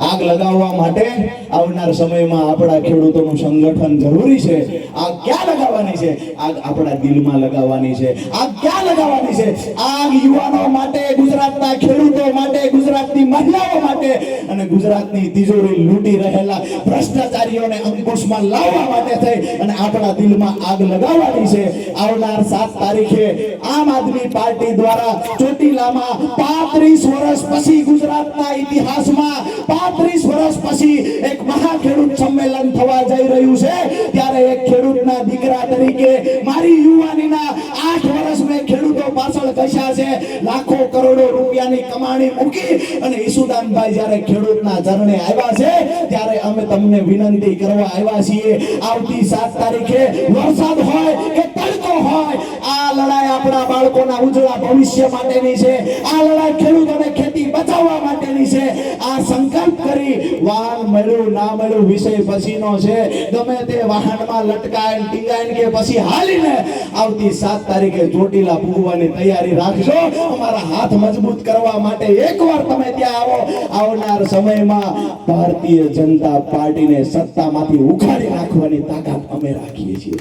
આગ લગાવવા માટે આવનાર સમયમાં આપણા ખેડૂતોનું સંગઠન જરૂરી છે. આગ ક્યાં લગાવવાની છે? આગ આપણા દિલમાં લગાવવાની છે. આગ ક્યાં લગાવવાની છે? આગ યુવાનો માટે, ગુજરાતના ખેડૂતો માટે, ગુજરાતની મહિલાઓ માટે અને ગુજરાતની તિજોરી લૂંટી રહેલા ભ્રષ્ટાચારીઓને અંકુશમાં લાવવા માટે થઈ અને આપણા દિલમાં આગ લગાવવાની છે. આવનાર 7 તારીખે આમ આદમી પાર્ટી દ્વારા ચોટીલામાં 35 વર્ષ પછી ગુજરાતના ઇતિહાસમાં 35 વર્ષ પછી એક મહા ખેડૂત સંમેલન થવા જઈ રહ્યું છે. ત્યારે એક ખેડૂતના દીકરા તરીકે મારી યુવાનીના 8 વર્ષ મેં ખેડૂતો પાછળ ઘસ્યા છે. લાખો કરોડો રૂપિયાની કમાણી મૂકી અને ઈસુદાનભાઈ જ્યારે ખેડૂતના ચરણે આવ્યા છે ત્યારે અમે તમને વિનંતી કરવા આવ્યા છીએ. આવતી 7 તારીખે વરસાદ હોય કે તડકો હોય, આ લડાઈ આપણા બાળકોના ઉજળા ભવિષ્ય માટેની છે. આ લડાઈ ખેડૂતોને ખેતી બચાવવા માટેની છે. આ સંકલ્પ કરી વાહન મળ્યું ના મળ્યું વિષય પછીનો છે. ગમે તે વાહનમાં લટકાય ટીંગાય કે પછી હાલીને આવતી 7 તારીખે ચોટીલા પૂગવાની તૈયારી રાખજો. અમારા હાથ મજબૂત કરવા માટે એકવાર તમે ત્યાં આવો. આવનાર સમયમાં ભારતીય જનતા પાર્ટીને સત્તામાંથી ઉખાડી નાખવાની તાકાત અમે રાખીએ છીએ.